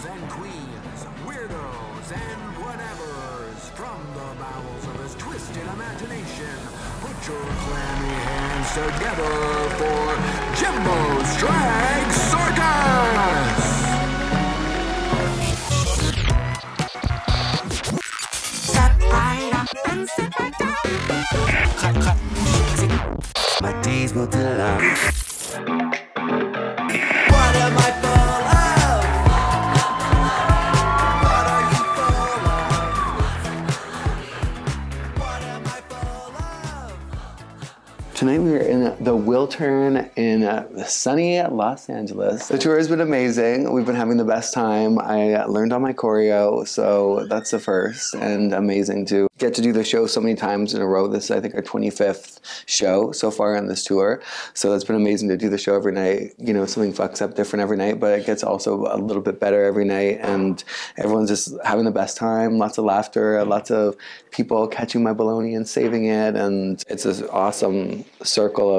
and queens, weirdos and whatevers. From the bowels of his twisted imagination, put your clammy hands together for Jimbo'S Drag Circus! Step right up and sit right down. Cut, cut. My days go to love. What am I full of? What are you full of? What am I full of? Tonight we are in the Wiltern in sunny Los Angeles. The tour has been amazing. We've been having the best time. I learned all my choreo, so that's the first, and amazing to get to do the show so many times in a row. This is, I think, our 25th show so far on this tour. So it's been amazing to do the show every night. You know, something fucks up different every night, but it gets also a little bit better every night, and everyone's just having the best time. Lots of laughter, lots of people catching my baloney and saving it, and it's this awesome circle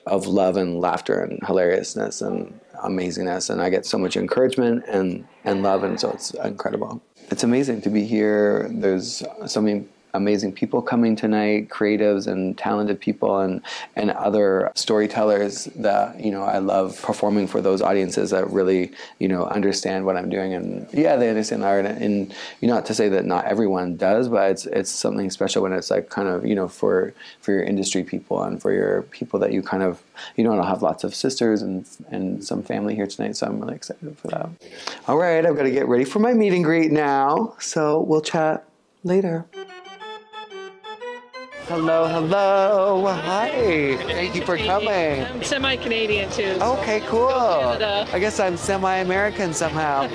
of love and laughter and hilariousness and amazingness, and I get so much encouragement and love, and so it's incredible. It's amazing to be here. There's so many amazing people coming tonight, creatives and talented people and other storytellers that, you know, I love performing for those audiences that really, you know, understand what I'm doing, and yeah, they understand the art, and you know, not to say that not everyone does, but it's something special when it's like kind of, you know, for your industry people and for your people that you kind of, you know, and I'll have lots of sisters and some family here tonight, so I'm really excited for that. All right, I've got to get ready for my meet and greet now, so we'll chat later. Hello, hello. Hi. Thank you for coming. I'm semi-Canadian too. Okay, cool. Canada. I guess I'm semi-American somehow.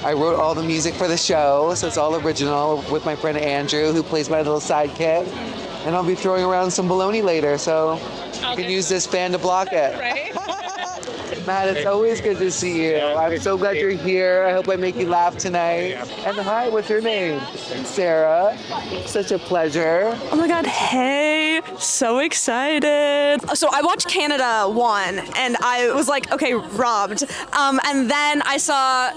I wrote all the music for the show, so it's all original with my friend Andrew, who plays my little sidekick. And I'll be throwing around some baloney later, so you can use this fan to block it. Right? Matt, it's always good to see you. I'm so glad you're here. I hope I make you laugh tonight. And hi, what's your name? Sarah. Such a pleasure. Oh my God, hey, so excited. So I watched Canada 1 and I was like, okay, robbed. And then I saw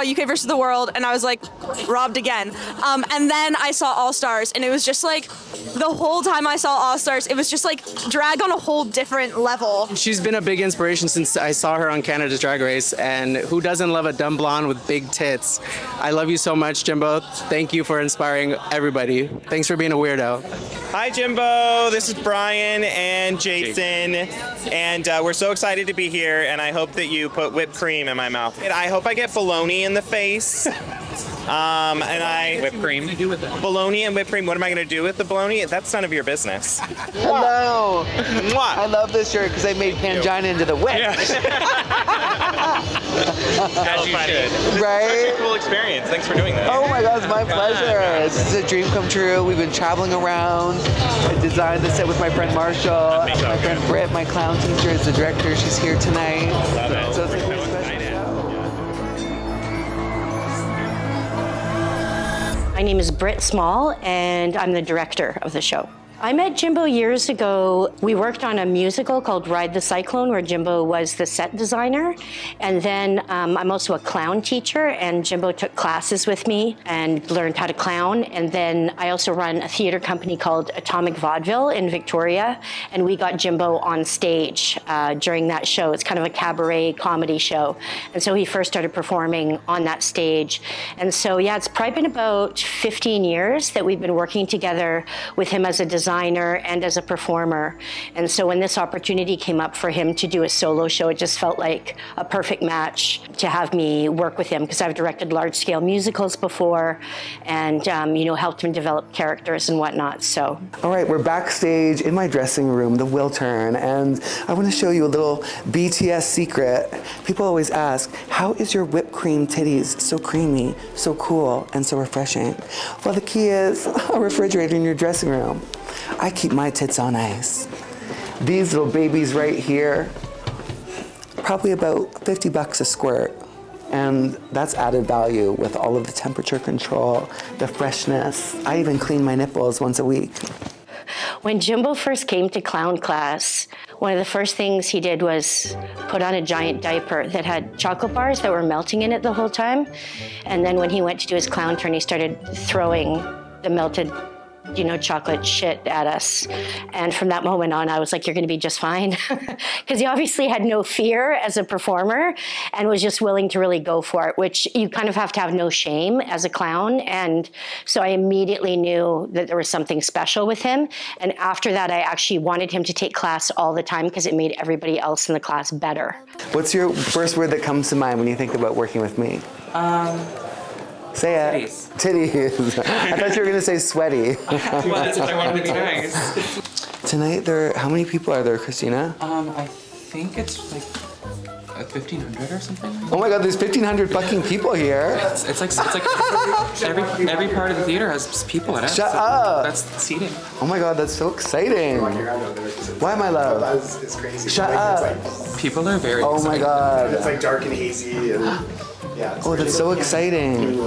UK versus the World and I was like, robbed again. And then I saw All Stars and it was just like, the whole time I saw All Stars, it was just like drag on a whole different level. She's been a big inspiration since I saw her on Canada's Drag Race, and who doesn't love a dumb blonde with big tits? I love you so much, Jimbo. Thank you for inspiring everybody. Thanks for being a weirdo. Hi, Jimbo. This is Brian and Jason, and we're so excited to be here, and I hope that you put whipped cream in my mouth. And I hope I get bologna in the face. Whipped cream. What do you do with it? Bologna and whipped cream. What am I going to do with the bologna? That's none of your business. Hello. I love this shirt because I made Pangina into the whip. Yeah. As you should. Right? It's such a cool experience. Thanks for doing that. Oh my God, it's my pleasure. This is a dream come true. We've been traveling around. I designed the set with my friend Marshall. My friend Britt, my clown teacher, is the director. She's here tonight. Love it. So it's a really special show. My name is Britt Small, and I'm the director of the show. I met Jimbo years ago. We worked on a musical called Ride the Cyclone, where Jimbo was the set designer. And then I'm also a clown teacher, and Jimbo took classes with me and learned how to clown. And then I also run a theater company called Atomic Vaudeville in Victoria, and we got Jimbo on stage during that show. It's kind of a cabaret comedy show. And so he first started performing on that stage. And so, yeah, it's probably been about 15 years that we've been working together with him as a designer and as a performer. And so when this opportunity came up for him to do a solo show, it just felt like a perfect match to have me work with him, because I've directed large-scale musicals before and, you know, helped him develop characters and whatnot, so. All right, we're backstage in my dressing room, the Wiltern, and I want to show you a little BTS secret. People always ask, how is your whipped cream titties so creamy, so cool, and so refreshing? Well, the key is a refrigerator in your dressing room. I keep my tits on ice. These little babies right here, probably about 50 bucks a squirt. And that's added value with all of the temperature control, the freshness. I even clean my nipples once a week. When Jimbo first came to clown class, one of the first things he did was put on a giant diaper that had chocolate bars that were melting in it the whole time. And then when he went to do his clown turn, he started throwing the melted, you know, chocolate shit at us. And from that moment on, I was like, you're gonna be just fine. Because he obviously had no fear as a performer and was just willing to really go for it, which you kind of have to have no shame as a clown. And so I immediately knew that there was something special with him. And after that, I actually wanted him to take class all the time because it made everybody else in the class better. What's your first word that comes to mind when you think about working with me? Say it. Titties. I thought you were going to say sweaty. Well, that's what I wanted to be nice. Tonight, how many people are there, Christina? I think it's like 1,500 or something. Oh my God, there's 1,500 fucking people here. It's like every part of the theater has people in it. Shut up. That's seating. Oh my God, that's so exciting. Why, my love? It's crazy. Shut up. People are very Oh my God. It's like dark and hazy and yeah. Oh, that's so exciting.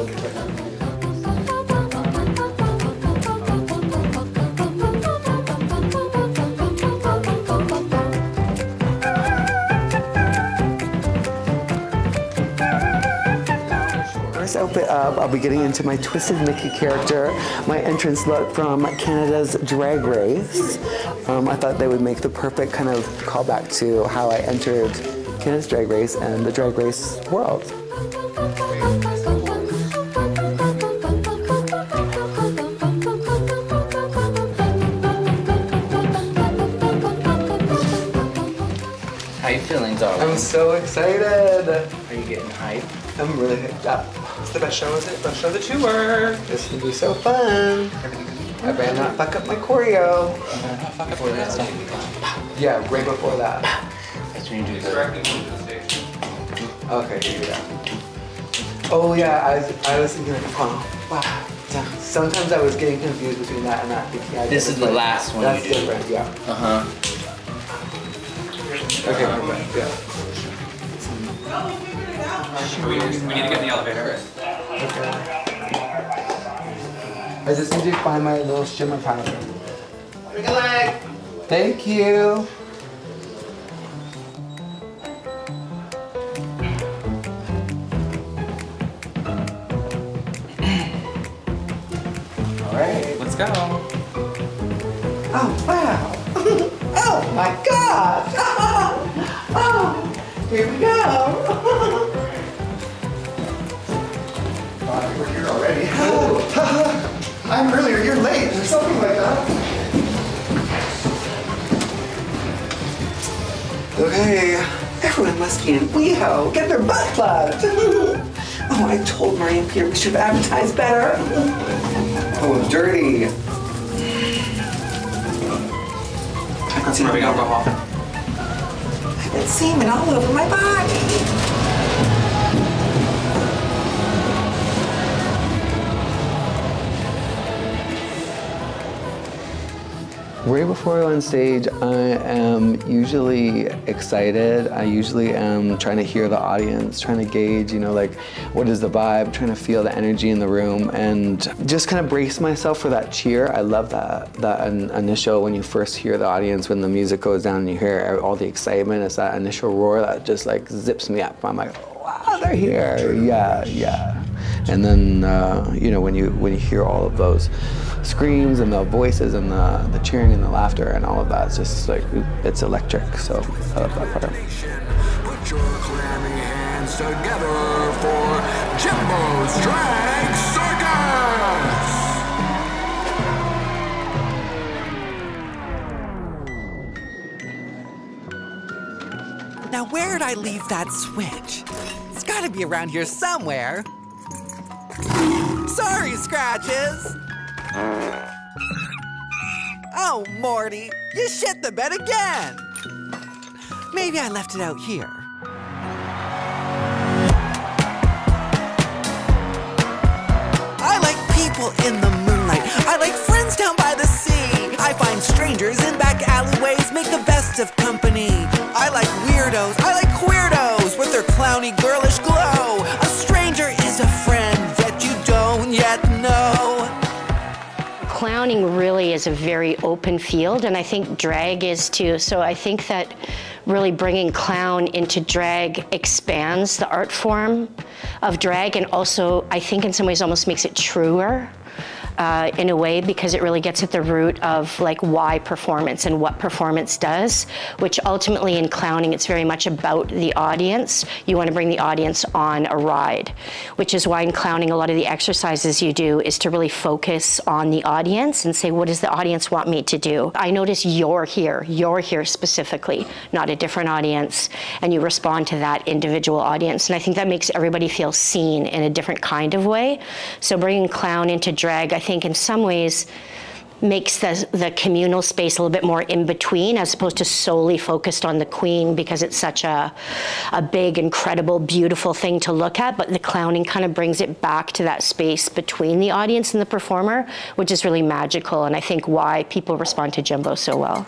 First outfit up, I'll be getting into my Twisted Mickey character, my entrance look from Canada's Drag Race. I thought they would make the perfect kind of callback to how I entered Canada's Drag Race and the Drag Race world. How you feeling, darling? I'm so excited. Are you getting hyped? I'm really hyped up. It's the best show of the tour. This will be so fun. I better not fuck up my choreo. Before that stuff. Yeah, right before that. That's when you do the Okay, you do that. Oh yeah, I was thinking like, oh, wow. Sometimes I was getting confused between that and that. Thinking This is the last one that's you do. different, yeah. Uh-huh. Okay, perfect, yeah. We need to get in the elevator. Okay. I just need to find my little shimmer powder. Bring a leg. Thank you. All right, let's go. Oh, wow. Oh, my God. Oh, here we go. We're here already. I'm earlier, you're late, or something like that. Okay, everyone must be in WeHo. Get their butt plugged. Oh, I told Marie and Peter we should have advertised better. Oh, dirty. That's rubbing alcohol. I've been semen all over my body. Right before I go on stage, I am usually excited. I usually am trying to hear the audience, trying to gauge, you know, like, what is the vibe, trying to feel the energy in the room, and just kind of brace myself for that cheer. I love that initial, when you first hear the audience, when the music goes down and you hear all the excitement. It's that initial roar that just like zips me up. I'm like, wow, they're here. Yeah, yeah. And then, you know, when you hear all of those screams and the voices and the cheering and the laughter and all of that, it's just like, it's electric. So I love that part. Put your clammy hands together for Jimbo'S Drag Circus! Now where'd I leave that switch? It's gotta be around here somewhere. Sorry, Scratches! Oh, Morty, you shit the bed again! Maybe I left it out here. I like people in the moonlight. I like friends down by the sea. I find strangers in back alleyways, make the best of company. I like weirdos. I like queerdos with their clowny, girlish glow. A stranger is a friend that you don't yet know. Clown clowning really is a very open field, and I think drag is too. So I think that really bringing clown into drag expands the art form of drag, and also I think in some ways almost makes it truer. In a way, because it really gets at the root of like why performance and what performance does, which ultimately in clowning, it's very much about the audience. You want to bring the audience on a ride, which is why in clowning, a lot of the exercises you do is to really focus on the audience and say, what does the audience want me to do? I notice you're here specifically, not a different audience, and you respond to that individual audience. And I think that makes everybody feel seen in a different kind of way. So bringing clown into drag, I think in some ways makes the communal space a little bit more in between, as opposed to solely focused on the queen, because it's such a big, incredible, beautiful thing to look at. But the clowning kind of brings it back to that space between the audience and the performer, which is really magical, and I think why people respond to Jimbo so well.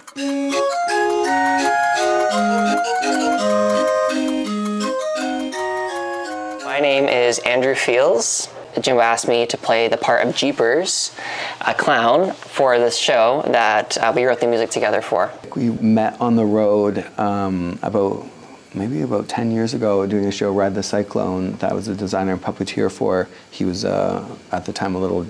My name is Andrew Fields. Jimbo asked me to play the part of Jeepers, a clown, for this show that we wrote the music together for. We met on the road maybe about 10 years ago doing a show, Ride the Cyclone, that I was a designer and puppeteer for. He was, at the time, a little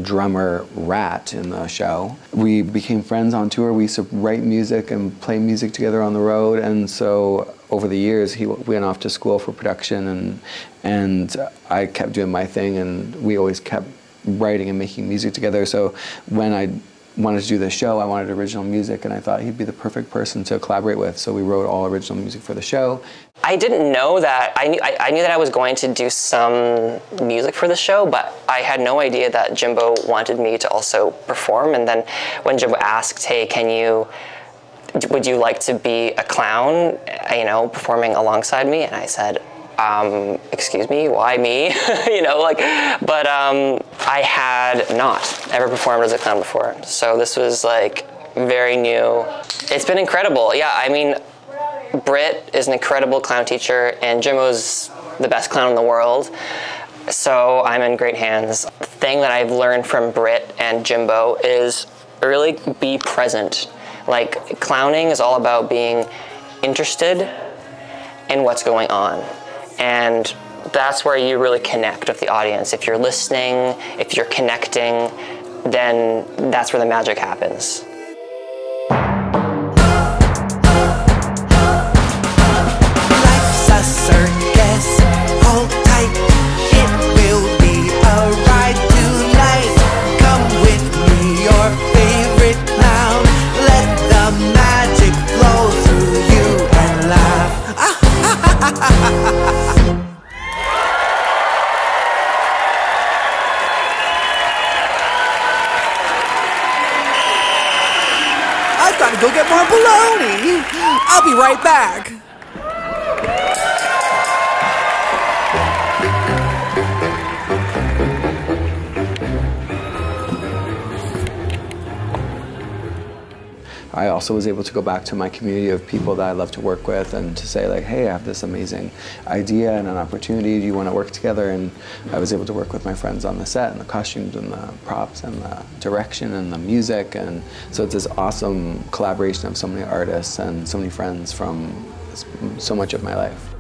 drummer rat in the show. We became friends on tour. We used to write music and play music together on the road, and so over the years he went off to school for production, and I kept doing my thing, and we always kept writing and making music together. So when I wanted to do this show, I wanted original music, and I thought he'd be the perfect person to collaborate with, so we wrote all original music for the show. I didn't know that. I knew that I was going to do some music for the show, but I had no idea that Jimbo wanted me to also perform. And then when Jimbo asked, hey, would you like to be a clown, performing alongside me? And I said, excuse me, why me? But I had not ever performed as a clown before. So this was like very new. It's been incredible. Yeah, I mean, Britt is an incredible clown teacher, and Jimbo's the best clown in the world. So I'm in great hands. The thing that I've learned from Britt and Jimbo is really be present. Like, clowning is all about being interested in what's going on. And that's where you really connect with the audience. If you're listening, if you're connecting, then that's where the magic happens. Life's a circus, hold tight, it will be a ride tonight. Come with me, your favorite clown, let the magic flow through you and laugh. I've got to go get more bologna. I'll be right back. I also was able to go back to my community of people that I love to work with and to say like, hey, I have this amazing idea and an opportunity. Do you want to work together? And I was able to work with my friends on the set and the costumes and the props and the direction and the music. And so it's this awesome collaboration of so many artists and so many friends from so much of my life.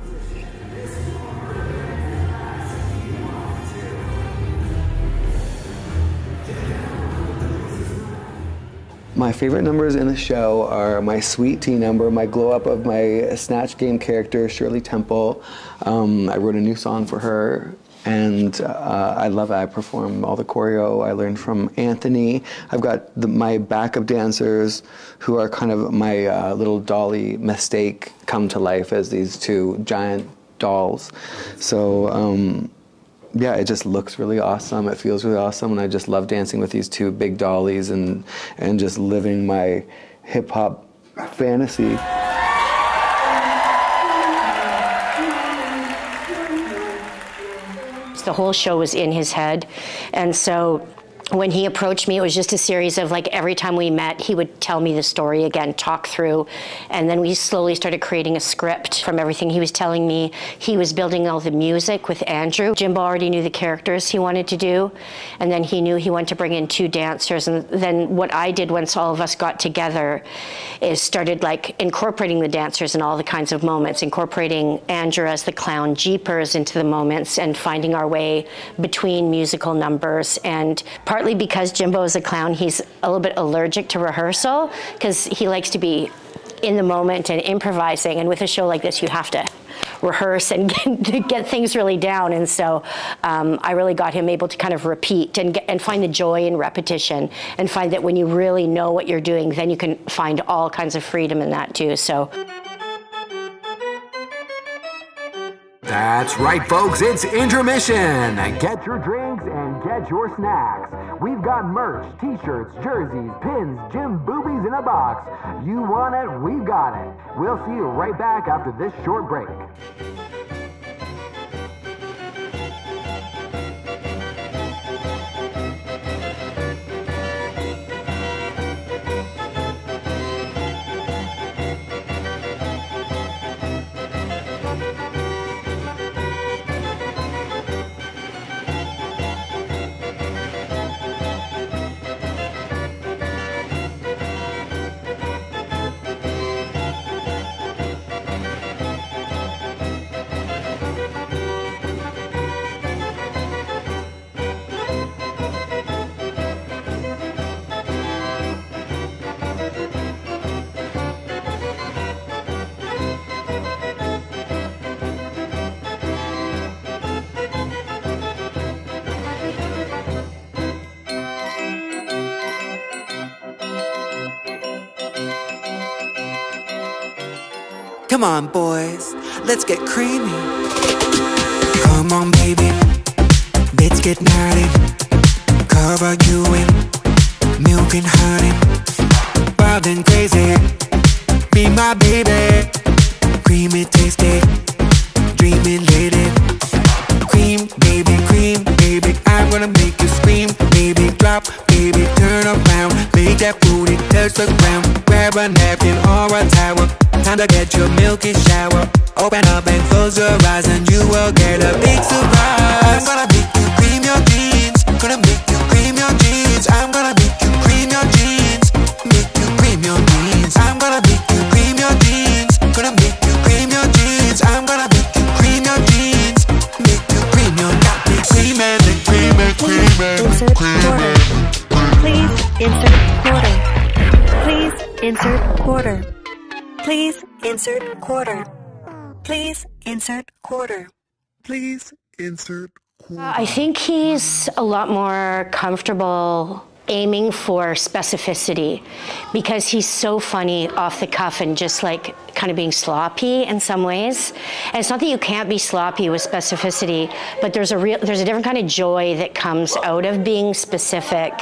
My favorite numbers in the show are my Sweet Tea number, my glow up of my Snatch Game character, Shirley Temple. I wrote a new song for her, and I love it. I perform all the choreo I learned from Anthony. I've got my backup dancers who are kind of my little dolly mistake come to life as these two giant dolls. So yeah, it just looks really awesome. It feels really awesome, and I just love dancing with these two big dollies and just living my hip-hop fantasy. The whole show was in his head, and so when he approached me, it was just a series of like every time we met, he would tell me the story again, talk through, and then we slowly started creating a script from everything he was telling me. He was building all the music with Andrew. Jimbo already knew the characters he wanted to do, and then he knew he wanted to bring in 2 dancers. And then what I did once all of us got together is started like incorporating the dancers in all the kinds of moments, incorporating Andrew as the clown Jeepers into the moments, and finding our way between musical numbers. And partly because Jimbo is a clown, he's a little bit allergic to rehearsal because he likes to be in the moment and improvising. And with a show like this, you have to rehearse and get things really down. And so I really got him able to kind of repeat and find the joy in repetition, and find that when you really know what you're doing, then you can find all kinds of freedom in that too. So. That's right, folks, it's intermission. Get your drinks and get your snacks. We've got merch, t-shirts, jerseys, pins, Jimbo'S in a box. You want it, we've got it. We'll see you right back after this short break. Come on, boys, let's get creamy. Come on, baby, let's get naughty. Cover you in milk and honey. Wild and crazy, be my baby. Creamy, tasty, dreamy lady. Cream, baby, I'm gonna make you scream. Baby, drop, baby, turn around. Make that booty touch the ground. Grab a napkin or a towel. Time to get your milky shower. Open up and close your eyes and you will get a big surprise. I'm gonna make you cream your jeans. Gonna make you cream your jeans. I'm gonna make you cream your jeans. Make you cream your jeans. I'm gonna make you cream your jeans. Gonna make you cream your jeans. I'm gonna make you cream your jeans. Make you cream your jeans. Cream and cream and cream and cream. Please insert quarter. Please insert quarter. Please insert quarter. Please insert quarter. Please insert quarter. I think he's a lot more comfortable aiming for specificity because he's so funny off the cuff and just like kind of being sloppy in some ways. And it's not that you can't be sloppy with specificity, but there's a different kind of joy that comes out of being specific.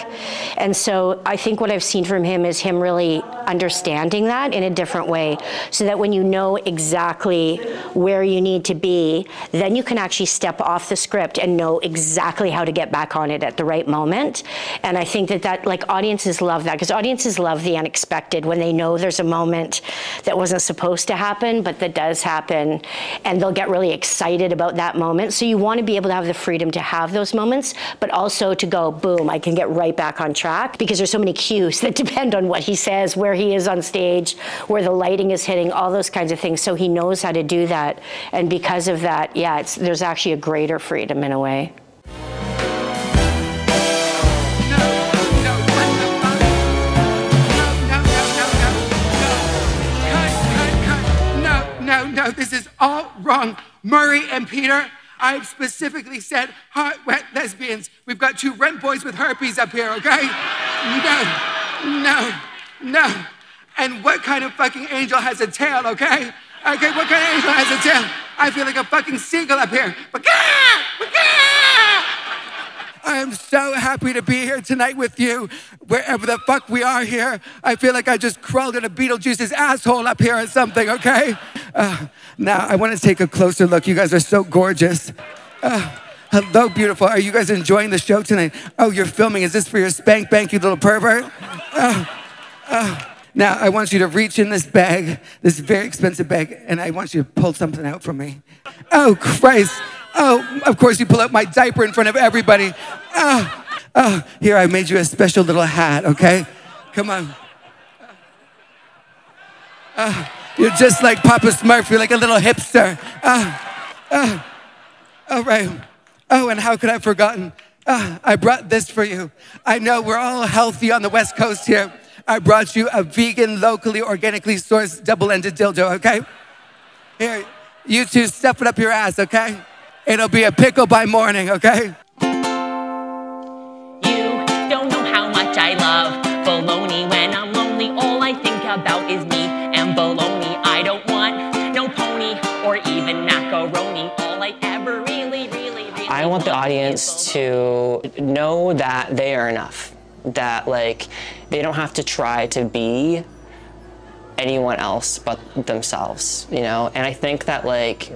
And so I think what I've seen from him is him really understanding that in a different way, so that when you know exactly where you need to be, then you can actually step off the script and know exactly how to get back on it at the right moment. And I think that like audiences love that, because audiences love the unexpected when they know there's a moment that wasn't supposed to happen, but that does happen, and they'll get really excited about that moment. So you want to be able to have the freedom to have those moments, but also to go, boom, I can get right back on track, because there's so many cues that depend on what he says, where he is on stage, where the lighting is hitting, all those kinds of things. So he knows how to do that. And because of that, yeah, there's actually a greater freedom in a way. No, this is all wrong. Murray and Peter, I've specifically said hot, wet lesbians. We've got 2 rent boys with herpes up here, okay? No. And what kind of fucking angel has a tail, okay? Okay, what kind of angel has a tail? I feel like a fucking seagull up here. I am so happy to be here tonight with you, wherever the fuck we are here. I feel like I just crawled in a Beetlejuice's asshole up here or something, okay? Now, I want to take a closer look. You guys are so gorgeous. Hello, beautiful. Are you guys enjoying the show tonight? Oh, you're filming. Is this for your spank bank, you little pervert? Now, I want you to reach in this bag, this very expensive bag, and I want you to pull something out from me. Oh, Christ. Oh, of course you pull out my diaper in front of everybody. Here, I made you a special little hat, okay? Come on. You're just like Papa Smurf. You're like a little hipster. All right. Oh, and how could I have forgotten? I brought this for you. I know we're all healthy on the West Coast here. I brought you a vegan, locally, organically sourced, double-ended dildo, okay? Here, you two stuff it up your ass, okay? It'll be a pickle by morning, okay? You don't know how much I love bologna. When I'm lonely, all I think about is me and bologna. I don't want no pony or even macaroni. All I ever really I want the audience to know that they are enough. That, like, they don't have to try to be anyone else but themselves, you know? And I think that, like,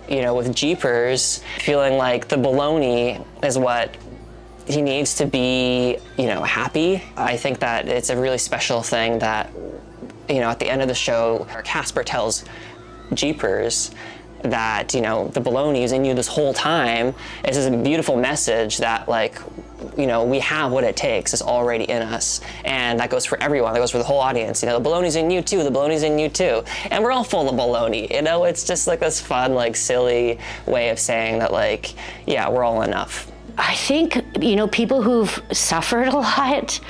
you know, with Jeepers, feeling like the baloney is what he needs to be, you know, happy. I think that it's a really special thing that, you know, at the end of the show, Casper tells Jeepers that, you know, the baloney is in you this whole time. It's just a beautiful message that, like, you know, we have what it takes. It's already in us. And that goes for everyone. That goes for the whole audience. You know, the baloney's in you too. The baloney's in you too. And we're all full of baloney. You know, it's just like this fun, like, silly way of saying that, like, yeah, we're all enough. I think, you know, people who've suffered a lot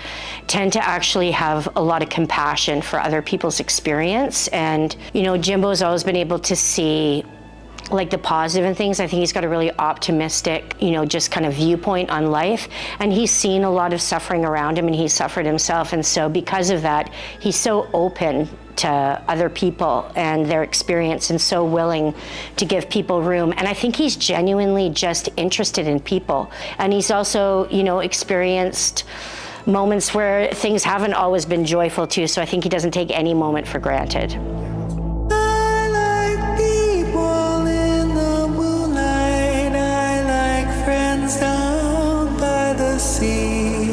tend to actually have a lot of compassion for other people's experience. And, you know, Jimbo's always been able to see, like, the positive in things. I think he's got a really optimistic, you know, just kind of viewpoint on life. And he's seen a lot of suffering around him, and he's suffered himself. And so because of that, he's so open to other people and their experience and so willing to give people room. And I think he's genuinely just interested in people. And he's also, you know, experienced moments where things haven't always been joyful too. So I think he doesn't take any moment for granted. Down by the sea,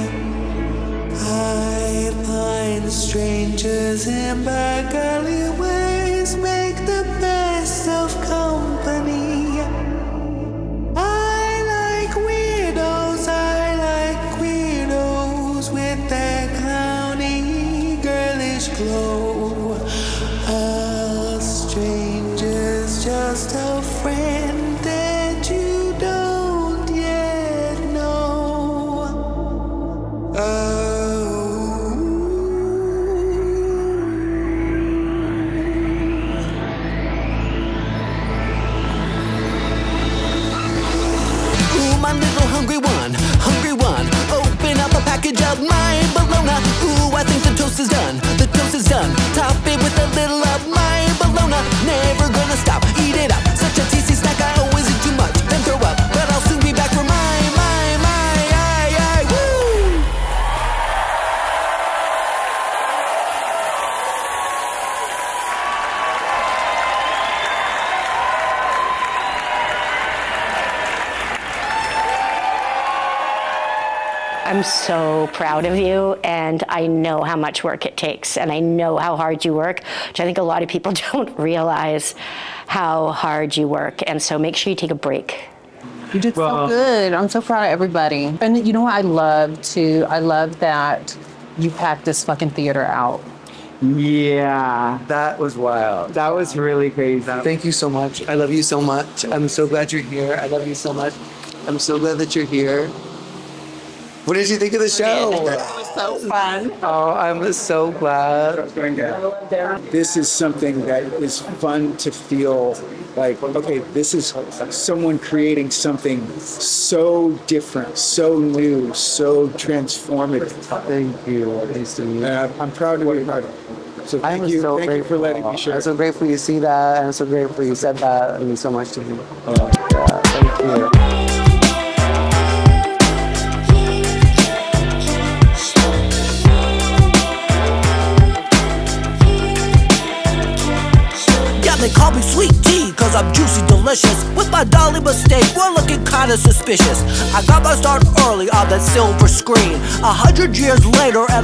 I find strangers in back alleyways, make the best of company. I like weirdos with their clowny, girlish glow. A stranger's just a friend that you don't yet know. Ooh, my little hungry one, open up a package of my bologna. Ooh, I think the toast is done, top it with a little of my bologna. Never gonna stop, eat it up, such a tasty snack. I always eat too much, then throw up, but I'll soon be back for woo! I'm so proud of you, and I know how much work it takes, and I know how hard you work, which I think a lot of people don't realize how hard you work. And so make sure you take a break. You did so good. I'm so proud of everybody. And you know what I love too? I love that you packed this fucking theater out. Yeah, that was wild. That was really crazy. Thank you so much. I love you so much. I'm so glad you're here. I love you so much. I'm so glad that you're here. What did you think of the show? It was so fun. Oh, I'm so glad. This is something that is fun to feel like, okay, this is someone creating something so different, so new, so transformative. Thank you. Nice to meet you. I'm proud to be part of it. So thank you for letting me share. I'm so grateful you see that. I'm so grateful you said that. It means so much to me. Yeah, thank you. They call me Sweet Tea, cause I'm juicy delicious. With my dolly mistake, we're looking kinda suspicious. I got my start early on that silver screen. 100 years later and